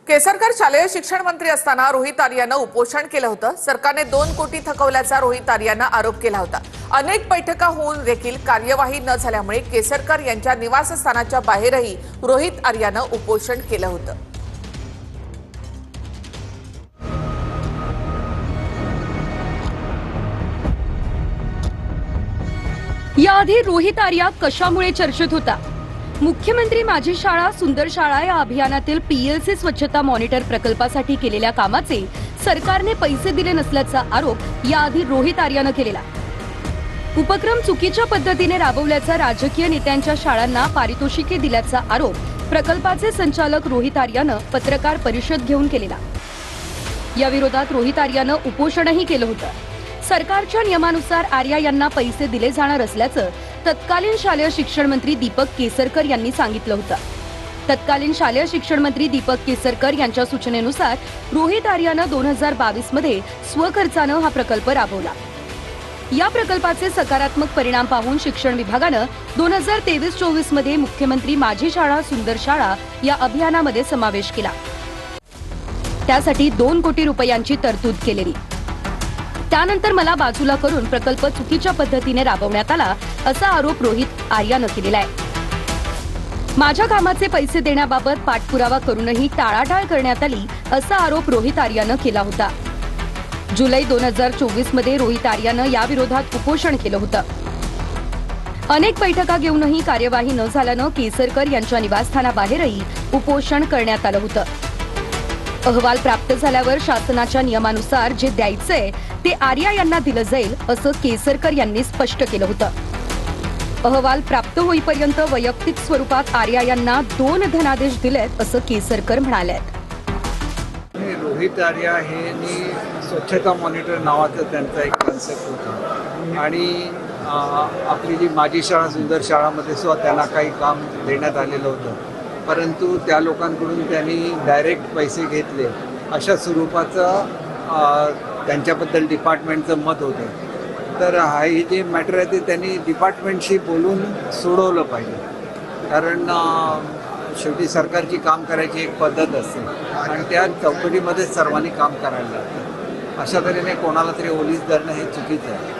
केसरकर शालेय शिक्षण मंत्री असताना रोहित आर्यानं उपोषण केलं होतं. सरकारने 2 कोटी थकवल्याचा रोहित आर्यानं आरोप केला होता. अनेक बैठका होऊन देखील कार्यवाही न झाल्यामुळे केसरकर यांच्या निवासस्थानाच्या बाहेरही रोहित आर्यानं उपोषण केलं होतं. याआधी रोहित आर्या कशामुळे चर्चेत होता? मुख्यमंत्री माझी शाळा सुंदर शाळा या अभियानातील पीएलसी स्वच्छता मॉनिटर प्रकल्पासाठी केलेल्या कामाचे सरकारने पैसे दिले नसल्याचा आरोप याआधी रोहित आर्यानं केलेला. उपक्रम चुकीच्या पद्धतीने राबवल्याचा राजकीय नेत्यांच्या शाळांना पारितोषिके दिल्याचा आरोप प्रकल्पाचे संचालक रोहित आर्यानं पत्रकार परिषद घेऊन केलेला. या विरोधात रोहित आर्यानं उपोषणही केलं होतं. सरकारच्या नियमानुसार आर्या यांना पैसे दिले जाणार असल्याचं तत्कालीन शालेय शिक्षण मंत्री दीपक केसरकर यांनी सांगितलं होतं. तत्कालीन शालेय शिक्षण मंत्री दीपक केसरकर यांच्या सूचनेनुसार रोहित आर्यानं 2022 मध्ये स्वखर्चानं हा प्रकल्प राबवला. या प्रकल्पाचे सकारात्मक परिणाम पाहून शिक्षण विभागानं 2023-24 मध्ये मुख्यमंत्री माझी शाळा सुंदर शाळा या अभियानामध्ये समावेश केला. त्यासाठी 2 कोटी रुपयांची तरतूद केलेली. त्यानंतर मला बाजूला करून प्रकल्प चुकीच्या पद्धतीने राबवण्यात आला असा आरोप रोहित आर्यानं केलेला आहे. माझ्या कामाचे पैसे देण्याबाबत पाठपुरावा करूनही टाळाटाळ करण्यात आली असा आरोप रोहित आर्यानं केला होता. जुलै 2024 मध्ये रोहित आर्यानं या विरोधात उपोषण केलं होतं. अनेक बैठका घेऊनही कार्यवाही न झाल्यानं केसरकर यांच्या निवासस्थानाबाहेरही उपोषण करण्यात आलं होतं. अहवाल प्राप्त झाल्यावर शासनाच्या नियमानुसार जे द्यायचंय ते आर्या यांना दिलं जाईल असं केसरकर यांनी स्पष्ट केलं होतं. अहवाल प्राप्त होईपर्यंत वैयक्तिक स्वरूपात आर्या यांना 2 धनादेश दिलेत असं केसरकर म्हणाले. रोहित आर्या हे स्वच्छता मॉनिटर नावाचं त्यांचा एक कन्सेप्ट होता आणि आपली जी माझी शाळा सुंदर शाळामध्ये सुद्धा त्यांना काही काम देण्यात आलेलं होतं, परंतु त्या लोकांकडून त्यांनी डायरेक्ट पैसे घेतले अशा स्वरूपाचं त्यांच्याबद्दल डिपार्टमेंटचं मत होतं. तर हे जे मॅटर आहे ते त्यांनी डिपार्टमेंटशी बोलून सोडवलं पाहिजे, कारण शेवटी सरकारची काम करायची एक पद्धत असते आणि त्या चौकटीमध्येच सर्वांनी काम करायला लागतं. अशा तऱ्हेने कोणाला तरी ओलीस धरणं हे चुकीचं आहे.